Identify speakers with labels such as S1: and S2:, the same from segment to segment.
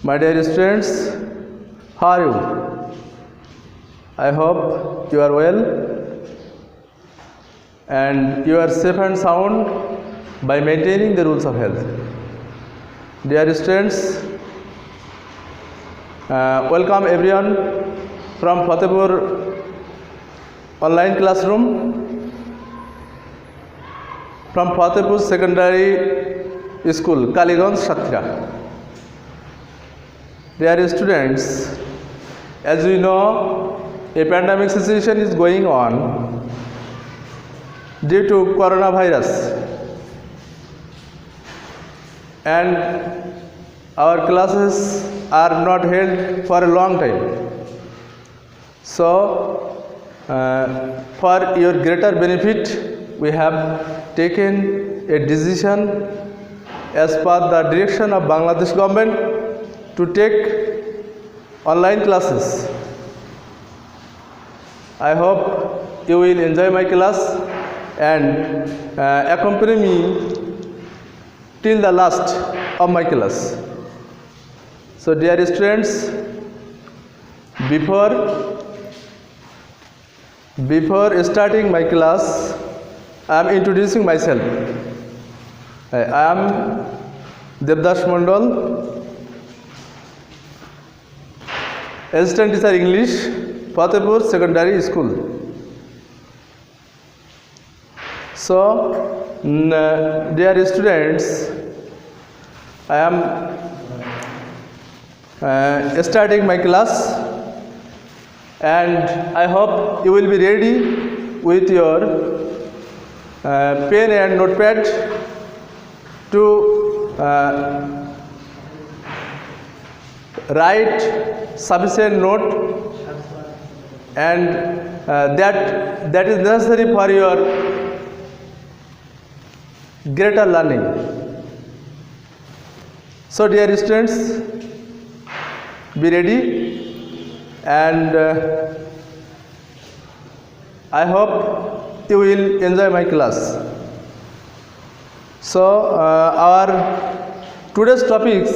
S1: My dear students, how are you? I hope you are well and you are safe and sound by maintaining the rules of health. Dear students, welcome everyone from Fatehpur online classroom, from Fatehpur Secondary School, Kaliganj, Satkhira. Dear students, as we know, a pandemic situation is going on due to coronavirus, and our classes are not held for a long time. So, for your greater benefit, we have taken a decision as per the direction of Bangladesh government to take online classes. I hope you will enjoy my class and accompany me till the last of my class. So dear students, before starting my class, I am introducing myself. I am Devdas Mondal, Assistant Teacher English, Fatehpur Secondary School. So, dear students, I am starting my class, and I hope you will be ready with your pen and notepad to write sufficient note, and that is necessary for your greater learning. So dear students, be ready, and I hope you will enjoy my class. So our today's topics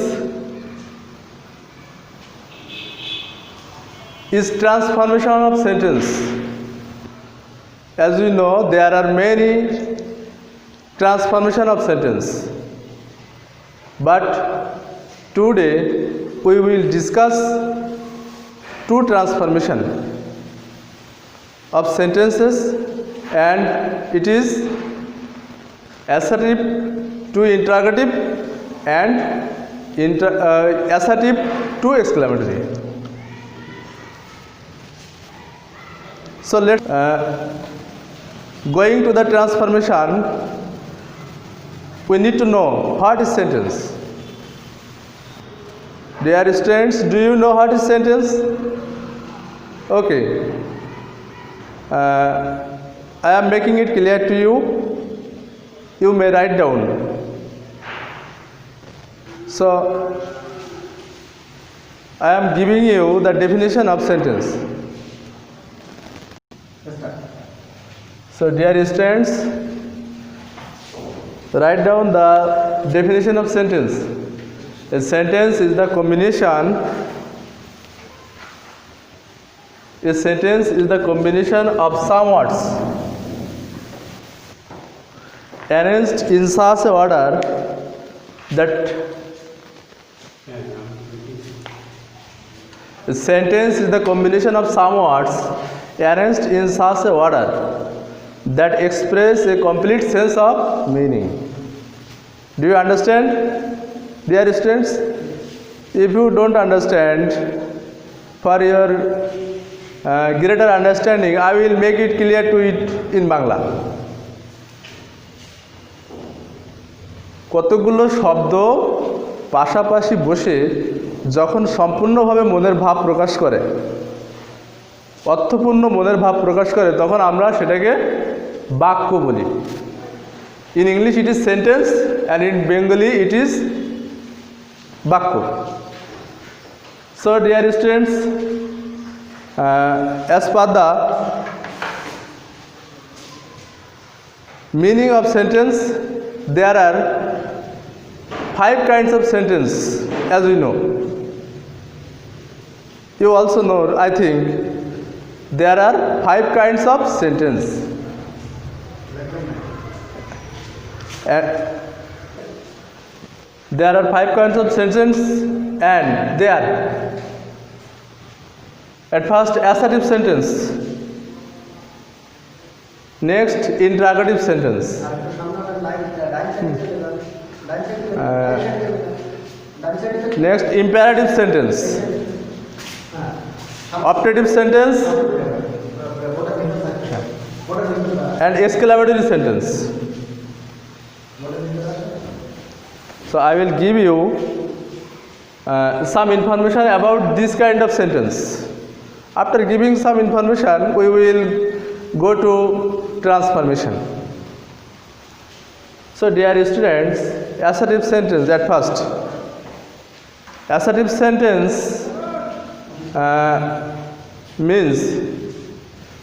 S1: is transformation of sentence. As we know, there are many transformation of sentence, but today we will discuss two transformation of sentences, and it is assertive to interrogative and assertive to exclamatory. So let's going to the transformation, we need to know what is sentence. Dear students, do you know what is sentence? Okay. I am making it clear to you. You may write down. So I am giving you the definition of sentence. So dear students, write down the definition of sentence. A sentence is the combination. A sentence is the combination of some words arranged in such a order that a sentence is the combination of some words arranged in such a order that express a complete sense of meaning. Do you understand, dear students? If you don't understand, for your greater understanding, I will make it clear to it in Bangla. কতগুলো শব্দ পাশাপাশি বসে যখন সম্পূর্ণভাবে মনের ভাব প্রকাশ করে, অর্থপূর্ণ মনের ভাব প্রকাশ করে, তখন আমরা সেটাকে বাক্য বলি। In English it is sentence, and in Bengali it is বাক্য. So dear students, as per the meaning of sentence, there are 5 kinds of sentence, as we know. You also know, I think, there are 5 kinds of sentence. There are 5 kinds of sentence, and they are: at first, assertive sentence. Next, interrogative sentence. Next, imperative sentence. Optative sentence and exclamatory sentence. So I will give you some information about this kind of sentence. After giving some information, we will go to transformation. So dear students, assertive sentence at first. Assertive sentence means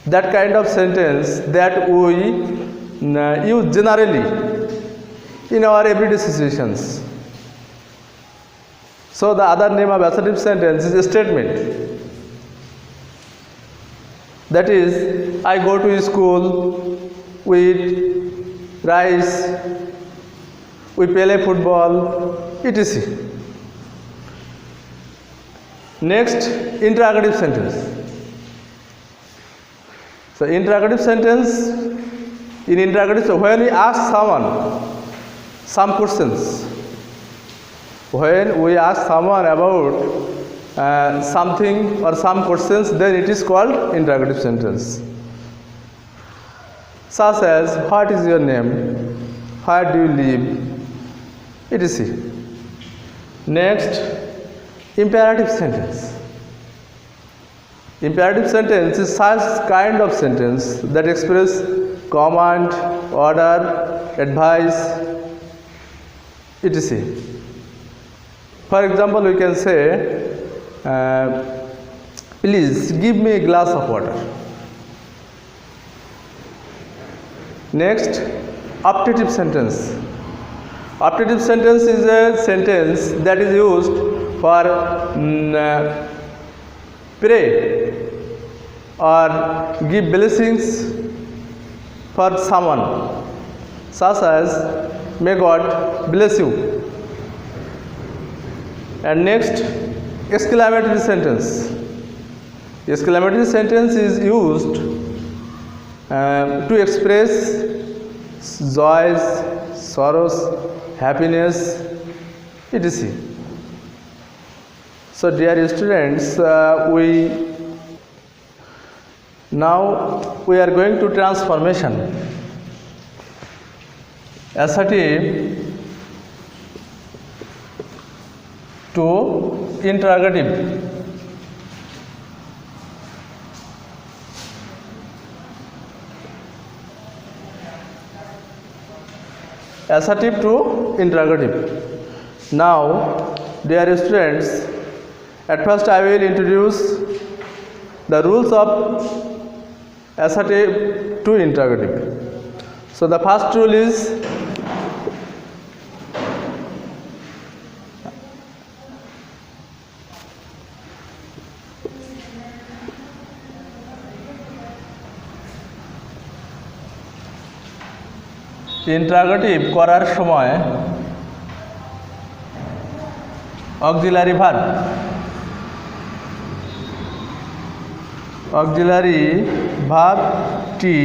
S1: that kind of sentence that we use generally in our everyday situations. So the other name of assertive sentence is a statement. That is, I go to school, we eat rice, we play football, etc. Next, interrogative sentence. So interrogative sentence, in interrogative, when we ask someone some questions, when we ask someone about something or some questions, then it is called interrogative sentence. Such as, what is your name? Where do you live? etc. Next, imperative sentence. Imperative sentence is such kind of sentence that express command, order, advice, etc. For example, we can say, please give me a glass of water. Next, optative sentence. Optative sentence is a sentence that is used for pray or give blessings for someone, such as, may God bless you. And next, exclamatory sentence. Exclamatory sentence is used to express joys, sorrows, happiness, etc. So dear students, now we are going to transformation. Assertive to interrogative. Assertive to interrogative. Now, dear students, at first I will introduce the rules of assertive to interrogative. So the first rule is interrogative করার সময় auxiliary verb T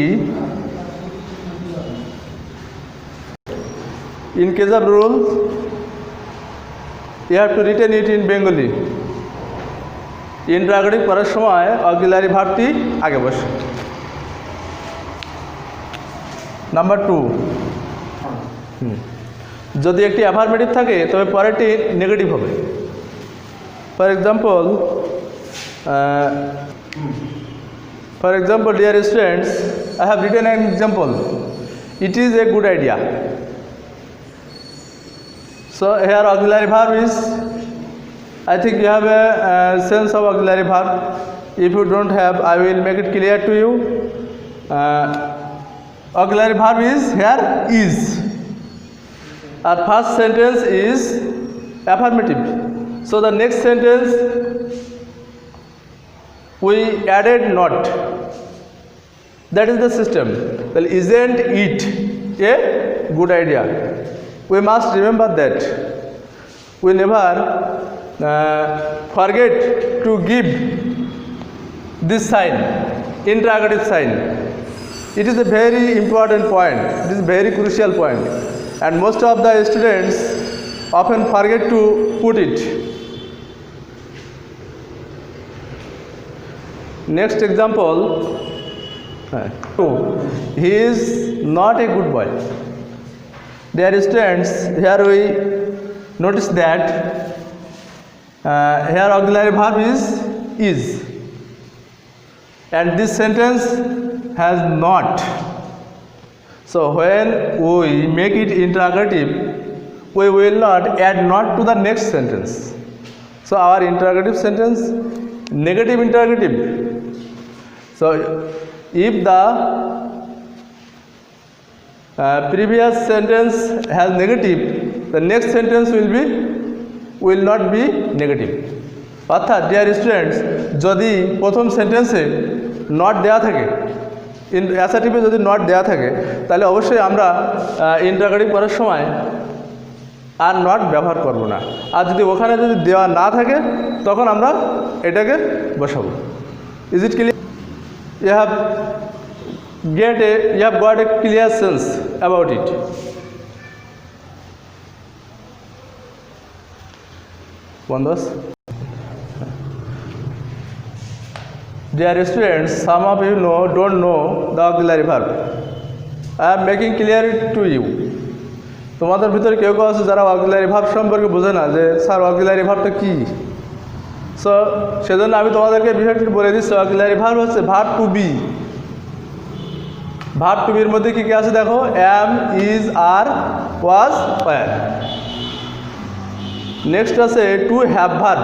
S1: in case of rule you have to written it in Bengali. Interrogative করার সময় auxiliary ভার্বটি আগে বসে। Number 2, যদি একটি affirmative থাকে তবে পরেরটি নেগেটিভ হবে। For example dear students, I have written an example. It is a good idea. So here auxiliary verb is, I think you have a sense of auxiliary verb. If you don't have, I will make it clear to you. Auxiliary verb is here is. Our first sentence is affirmative. So the next sentence we added not. That is the system. Well, isn't it a good idea? We must remember that. We never forget to give this sign, interrogative sign. It is a very important point. It is a very crucial point, and most of the students often forget to put it. Next example. He is not a good boy. Dear students, here we notice that here auxiliary verb is, and this sentence has not. So when we make it interrogative, we will not add not to the next sentence. So our interrogative sentence, negative interrogative. So if the previous sentence has negative, the next sentence will not be negative. অর্থাৎ dear students, যদি প্রথম সেন্টেন্সে not দেওয়া থাকে, অ্যাসার্টিভে যদি not দেওয়া থাকে, তাহলে অবশ্যই আমরা ইন্টারোগেটিভ করার সময় আর নট ব্যবহার করব না। আর যদি ওখানে যদি দেওয়া না থাকে, তখন আমরা এটাকে বসাবো। Is it clear? You have got a clear sense about it. Bondos? Dear students, some of you don't know the auxiliary verb. I am making clear it to you. তোমাদের ভিতরে কেউ কেউ আছে যারা auxiliary verb সম্পর্কে বোঝে না, যে স্যার auxiliary verb টা কি। সো সেজন্য আমি তোমাদেরকে বিষয়টি বলে দিচ্ছি। auxiliary verb হচ্ছে verb to be. Verb to বির মধ্যে কী কী আছে দেখো, am, is, are, was, were। Next আছে to have verb.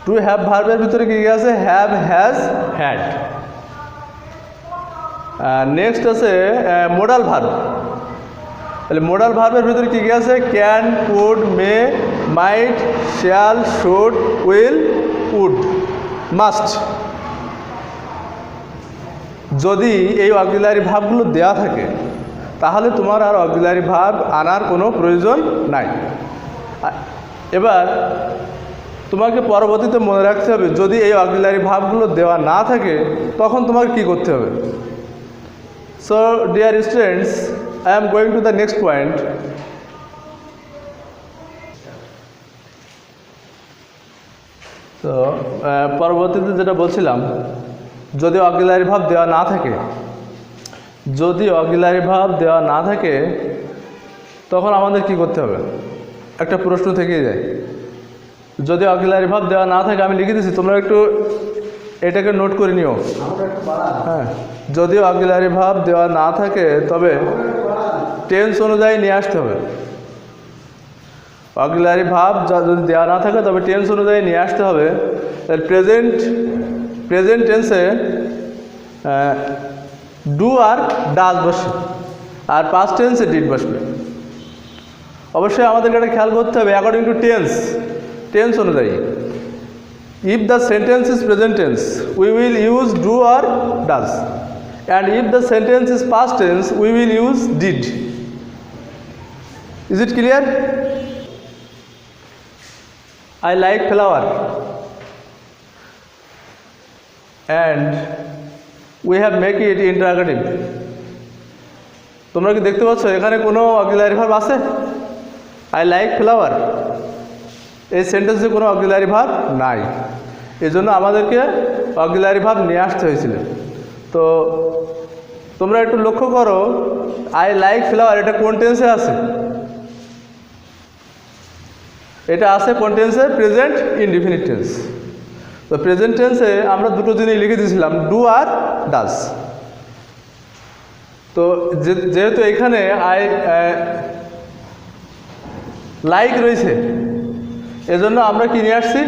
S1: To have ভার্বের ভিতরে কী কী আছে, হ্যাভ, হ্যাজ, হ্যাড। নেক্সট আছে মোডাল ভার্ব। তাহলে মোডাল ভার্বের ভিতরে কী কী আছে, can, could, may, might, shall, should, will, would, must. যদি এই অক্সিলারি ভার্বগুলো দেওয়া থাকে, তাহলে তোমার আর অক্সিলারি ভার্ব আনার কোনো প্রয়োজন নাই। এবার তোমাকে পরবর্তীতে মনে রাখতে হবে, যদি এই অক্সিলারি ভার্বগুলো দেওয়া না থাকে, তখন তোমাকে কি করতে হবে। So dear students, I am going to the next point. তো পরবর্তীতে যেটা বলছিলাম, যদি অক্সিলারি ভার্ব দেওয়া না থাকে, তখন আমাদের কি করতে হবে, একটা প্রশ্ন থেকেই যায়। যদি অক্সিলারি ভার্ব দেওয়া না থাকে, আমি লিখে দিচ্ছি, তোমরা একটু এটাকে নোট করে নিও। হ্যাঁ, যদি অক্সিলারি ভার্ব দেওয়া না থাকে, তবে টেন্স অনুযায়ী নিয়ে আসতে হবে। অক্সিলারি ভার্ব যদি দেওয়া না থাকে, তবে টেন্স অনুযায়ী নিয়ে আসতে হবে। প্রেজেন্ট টেন্সে ডু আর ডাজ বসে, আর পাস্ট টেন্সে ডিড বসবে। অবশ্যই আমাদেরকে এটা খেয়াল করতে হবে অ্যাকর্ডিং টু টেন্স অনুযায়ী। If the sentence is present tense, we will use do or does, and if the sentence is past tense, we will use did. Is it clear? I like flower, and we have make it interrogative. তোমরা কি দেখতে পাচ্ছ এখানে কোনো auxiliary verb আছে? I like flower, এই সেন্টেন্সে কোনো অক্সিলারি ভার্ব নাই। এই জন্য আমাদেরকে অক্সিলারি ভার্ব নিয়ে আসতে হয়েছিল। তো তোমরা একটু লক্ষ্য করো, আই লাইক ফ্লাওয়ার, এটা কোন টেন্সে আছে? এটা আছে কোন টেন্সে? Present indefinite tense. তো প্রেজেন্ট টেন্সে আমরা দুটো জিনিস লিখে দিয়েছিলাম, ডু আর ডাজ। তো যেহেতু এখানে লাইক রয়েছে, এজন্য আমরা কি নিয়ে আসছি?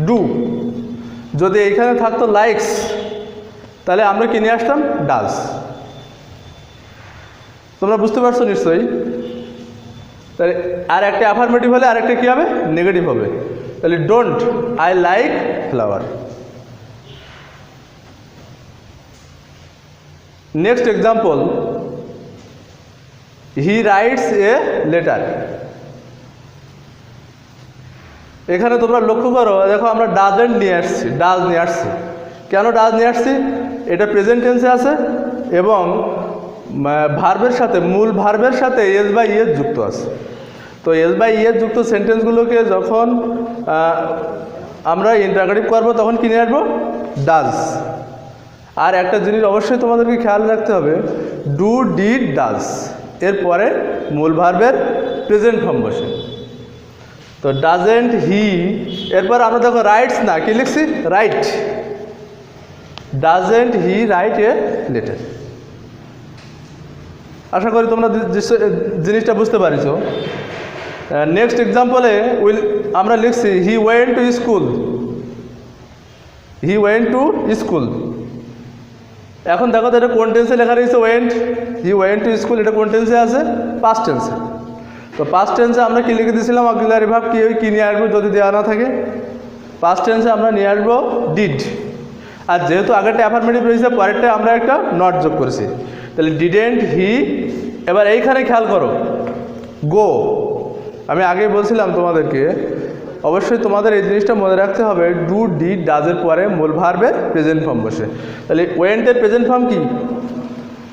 S1: ডু। যদি এইখানে থাকতো লাইকস, তাহলে আমরা কি নিয়ে আসতাম? ডাজ। তোমরা বুঝতে পারছো নিশ্চয়ই। তাহলে আর একটা অ্যাফার্মেটিভ হলে আর একটা কী হবে? নেগেটিভ হবে। তাহলে don't, I like flower. Next example, he writes a letter. এখানে তোমরা লক্ষ্য করো, দেখো আমরা ডাজেন্ট নিয়ে আসছি, ডাজ নিয়ে আসছি। কেন ডাজ নিয়ে আসছি? এটা প্রেজেন্ট টেন্সে আছে এবং ভার্বের সাথে, মূল ভার্বের সাথে এস বাই ইএস যুক্ত আছে। তো এস বাই ইএস যুক্ত সেন্টেন্সগুলোকে যখন আমরা ইন্টারোগেটিভ করবো তখন কি নিয়ে আসবো? ডাজ। আর একটা জিনিস অবশ্যই তোমাদেরকে খেয়াল রাখতে হবে, ডু, ডিড, ডাজ এরপরে মূল ভার্বের প্রেজেন্ট ফর্ম বসে। তো ডাজেন্ট হি, এরপর আমরা দেখো রাইটস না, কি লিখছি? Write. Doesn't he write a letter. আশা করি তোমরা জিনিসটা বুঝতে পারিছো। নেক্সট এক্সাম্পলে আমরা লিখছি he went to school. He went to school. এখন দেখো তো এটা কোন টেন্সে লেখা রয়েছে? Went. He went to school, এটা কোন টেন্সে আছে? পাস্ট টেন্সে। তো পাস্ট টেন্সে আমরা কি লিখে দিয়েছিলাম? অক্সিলারি ভার্ব কি নিয়ে আসবো যদি দেওয়া না থাকে? পাস্ট টেন্সে আমরা নিয়ে আসবো ডিড। আর যেহেতু আগেরটা অ্যাফার্মেটিভ রয়েছে, পরেরটা আমরা একটা নট যোগ করেছি, তাহলে ডিডেন্ট হি। এবার এইখানে খেয়াল করো, গো। আমি আগেই বলছিলাম তোমাদেরকে, অবশ্যই তোমাদের এই জিনিসটা মনে রাখতে হবে, ডু, ডিড, ডাজের পরে মূল ভার্বের প্রেজেন্ট ফর্ম বসে। তাহলে ওয়েন্টের প্রেজেন্ট ফর্ম কি?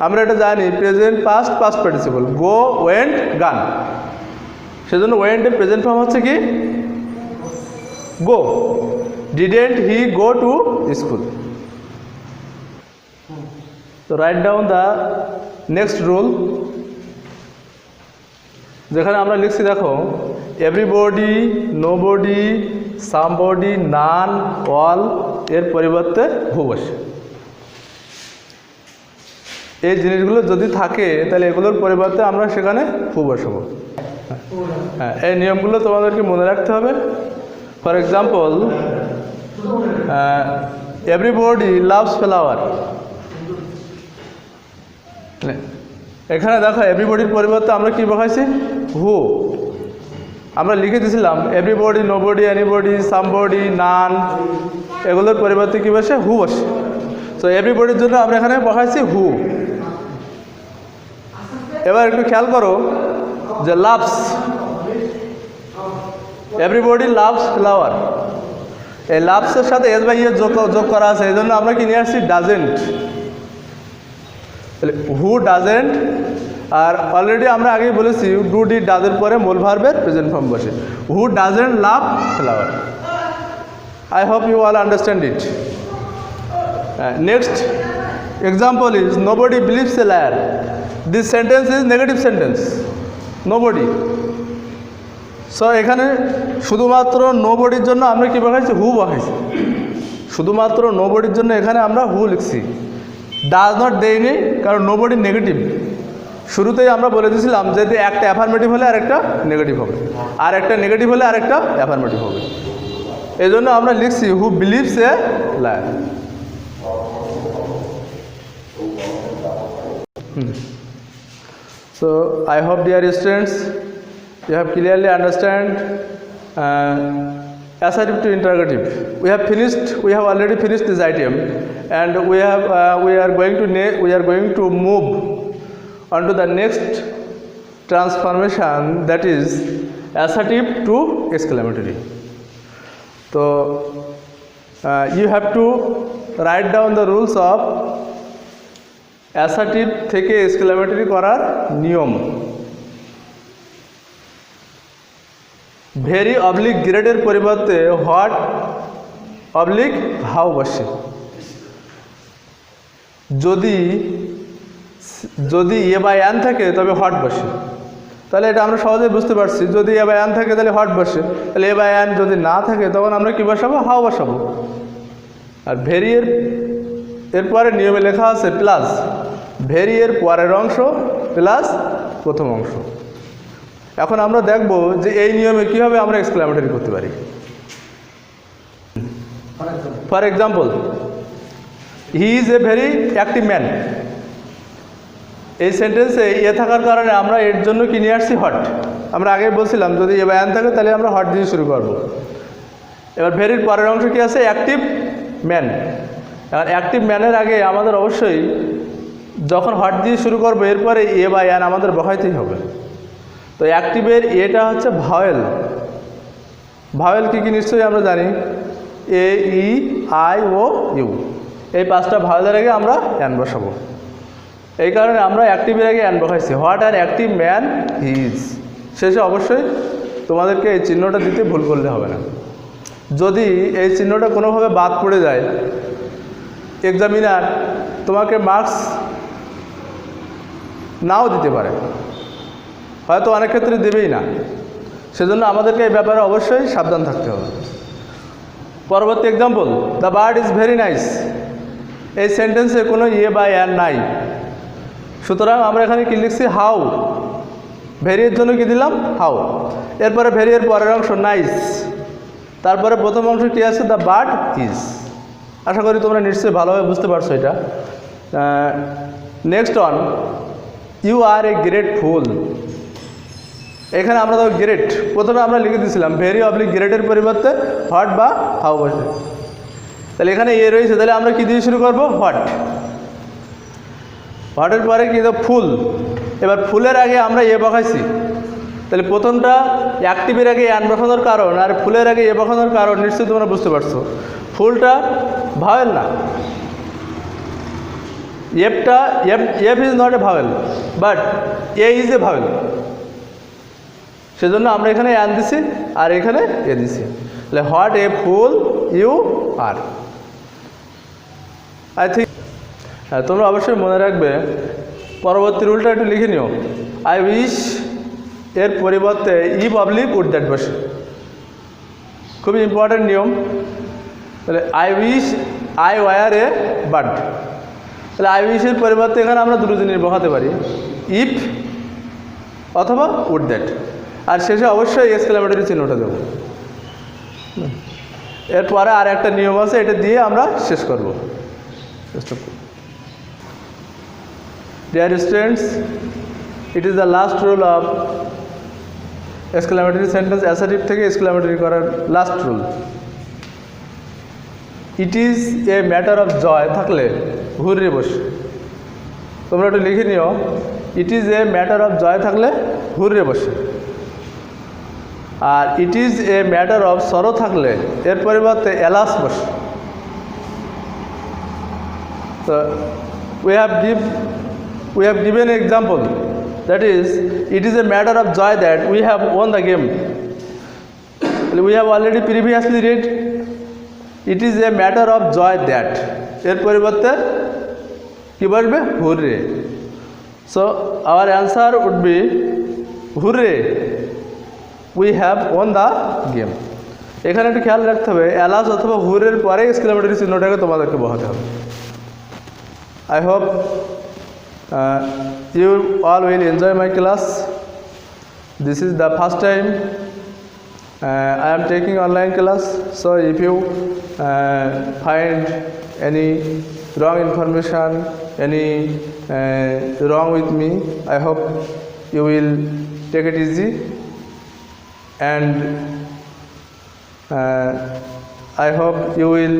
S1: আমরা এটা জানি, present past, past participle. Go, went, gone. সেজন্য ওয়েন্টের প্রেজেন্ট ফর্ম হচ্ছে কি? Go. Didn't he go to school. তো write down the next rule, যেখানে আমরা লিখছি দেখো everybody, nobody, somebody, none, all এর পরিবর্তে হু বসে। এই জিনিসগুলো যদি থাকে তাহলে এগুলোর পরিবর্তে আমরা সেখানে হু বসাবো। হ্যাঁ, এই নিয়মগুলো তোমাদেরকে মনে রাখতে হবে। For example, everybody loves flower. এখানে দেখো এভরিবডির পরিবর্তে আমরা কি বসাইছি? হু। আমরা লিখে দিয়েছিলাম এভরিবডি, নোবডি, এনিবডি, সামবডি, নান, এগুলোর পরিবর্তে কি বসে? হু বসে। তো এভরিবডির জন্য আমরা এখানে বসাইছি হু। এবার একটু খেয়াল করো যে লাভস, এভরিবডি লাভস ফ্লাওয়ার, এই লাভসের সাথে এস বাই ইএস যোগ করা আছে, এই জন্য আমরা কি নিয়ে আসছি? ডাজেন্ট। Who doesn't. আর অলরেডি আমরা আগেই বলেছি ডু, ডিড, ডাজের পরে মূল ভার্বের প্রেজেন্ট ফর্ম বসে। Who doesn't love flower. I hope you all understand it. Next example is nobody believes a liar. This sentence is negative sentence, nobody. So এখানে শুধুমাত্র নোবডির জন্য আমরা কী বসাইছি? হু বসাইছি। শুধুমাত্র নোবডির জন্য এখানে আমরা হু লিখছি, ডাজ নট দেয়নি, কারণ নোবডি নেগেটিভ। শুরুতেই আমরা বলে দিয়েছিলাম যদি একটা অ্যাফার্মেটিভ হলে আর একটা নেগেটিভ হবে, আর একটা নেগেটিভ হলে আর একটা অ্যাফার্মেটিভ হবে। এই জন্য আমরা লিখছি who believes a liar. So I hope dear students you have clearly understand assertive to interrogative. We have already finished this item, and we are going to move on to the next transformation, that is assertive to exclamatory. So you have to write down the rules of assertive থেকে exclamatory করার নিয়ম। Very oblique গ্রেডের পরিবর্তে what oblique how বসে। যদি এ by an থাকে তবে hot বসে। তাহলে এটা আমরা সহজেই বুঝতে পারছি, যদি এ বাই অ্যান থাকে তাহলে হট বসে, তাহলে এ বাই অ্যান যদি না থাকে তখন আমরা কী বসাবো? হাউ বসাবো। আর ভেরিয়ের এরপরে নিয়মে লেখা আছে প্লাস, ভেরি এর পরের অংশ প্লাস প্রথম অংশ। এখন আমরা দেখব যে এই নিয়মে কীভাবে আমরা এক্সক্লেমেটরি করতে পারি। For example, he is a very active man. এই সেন্টেন্সে এ থাকার কারণে আমরা এর জন্য কি নিয়ে আসছি? হট। আমরা আগে বলছিলাম যদি এ বায়ান থাকে তাহলে আমরা হট দিয়ে শুরু করব। এবার ভেরির পরের অংশ কি আছে? Active man. এখন অ্যাক্টিভ ম্যানের আগে আমাদের অবশ্যই যখন হট দিয়ে শুরু করবো এরপরে এ বা অ্যান আমাদের বসাইতেই হবে। তো অ্যাক্টিভের এটা হচ্ছে ভাওয়েল। ভাওয়েল কী কী নিশ্চয়ই আমরা জানি, এ, ই, আই, ও, ইউ। এই 5টা ভাওয়েলের আগে আমরা অ্যান বসাবো। এই কারণে আমরা অ্যাক্টিভের আগে অ্যান বসাইছি। What an active man is. শেষে অবশ্যই তোমাদেরকে এই চিহ্নটা দিতে ভুল করলে হবে না। যদি এই চিহ্নটা কোনোভাবে বাদ পড়ে যায়, এক্সামিনার তোমাকে মার্কস নাও দিতে পারে, হয়তো অনেক ক্ষেত্রে দেবেই না। সেজন্য আমাদেরকে এই ব্যাপারে অবশ্যই সাবধান থাকতে হবে। পরবর্তী example, the bird is very nice. এই সেন্টেন্সে কোনো ইয়ে বা অ্যান নাই, সুতরাং আমরা এখানে কি লিখছি, হাউ। ভেরিয়ের জন্য কি দিলাম, হাউ। এরপরে ভেরিয়ের পরের অংশ নাইস, তারপরে প্রথম অংশ কী আছে, দ্য বার্ড ইজ। আশা করি তোমরা নিশ্চয়ই ভালোভাবে বুঝতে পারছো এটা। Next one, you are a great fool. এখানে আমরা তো গ্রেট প্রথমে আমরা লিখে দিয়েছিলাম, ভেরি অবলিক গ্রেটের পরিবর্তে হোয়াট বা হাউ বসে। তাহলে এখানে এ রয়েছে, তাহলে আমরা কী দিয়ে শুরু করব, হোয়াট। হোয়াটের পরে কি, ফুল। এবার ফুলের আগে আমরা এ বসাইছি, তাহলে প্রথমটা অ্যাক্টিভের আগে অ্যান বসানোর কারণ আর ফুলের আগে এ বসানোর কারণ নিশ্চয়ই তোমরা বুঝতে পারছো। ফুলটা ভাওয়েল না, F is not a vowel, but A is a vowel. সেজন্য আমরা এখানে অ্যান দিছি আর এখানে এ দিছি। তাহলে what a fool you are. I think তোমরা অবশ্যই মনে রাখবে, পরবর্তী রুলটা একটু লিখে নিও। আই উইশ এর পরিবর্তে ই পাবলিক উড দ্যাট বসে, খুবই ইম্পর্ট্যান্ট নিয়ম। তাহলে I wish I were a bird. তাহলে আই উইশের পরিবর্তে এখানে আমরা দুটো জিনিস বসাতে পারি, ইফ অথবা উড দ্যাট। আর শেষে অবশ্যই এক্সক্লেমেটরি চিহ্নটা দেবো। এরপরে আর একটা নিয়ম আছে, এটা দিয়ে আমরা শেষ করব। Dear students, it is the last rule of exclamatory sentence assertive থেকে exclamatory করার last rule. It is a matter of joy থাকলে ঘুরে বসে, তোমরা একটু লিখে নিও, it is a matter of joy থাকলে ঘুরে বসে। আর it is a matter of sorrow থাকলে এর পরিবর্তে এলাস বসে। তো we have given an example, that is, it is a matter of joy that we have won the game. We have already previously read, it is a matter of joy that এর পরিবর্তে কি বলবে, hurray. So our answer would be hurray, we have won the game. এখানে একটু খেয়াল রাখতে হবে, alas অথবা হুরের পরে এক্সক্লেমেটরি চিহ্নটাকে তোমাদেরকে বসাতে হবে। I hope you all will enjoy my class. This is the first time I am taking online class, so if you find any wrong information, any wrong with me, I hope you will take it easy, and I hope you will